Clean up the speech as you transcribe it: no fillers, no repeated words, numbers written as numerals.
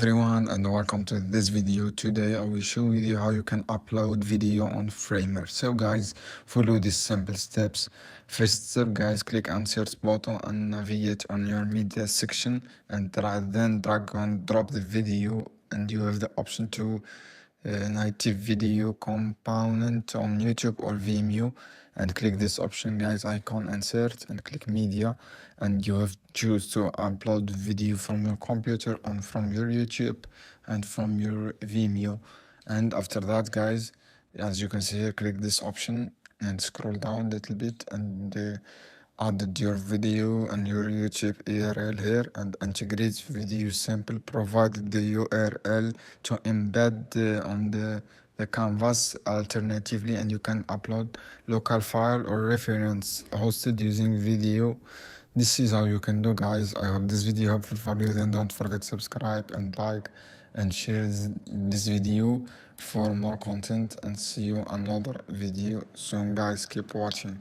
everyone and welcome to this video. Today I will show you how you can upload video on Framer. So guys, follow these simple steps. First step guys, click on search button and navigate on your media section and then drag and drop the video, and you have the option to native video component on YouTube or Vimeo, and click this option guys icon, insert, and click media, and you have choose to upload video from your computer and from your YouTube and from your Vimeo. And after that guys, as you can see here, click this option and scroll down a little bit and added your video and your YouTube URL here, and integrate video sample, provided the URL to embed on the canvas alternatively, and you can upload local file or reference hosted using video. This is how you can do guys. I hope this video helpful for you. Then don't forget subscribe and like and share this video for more content, and see you another video soon guys. Keep watching.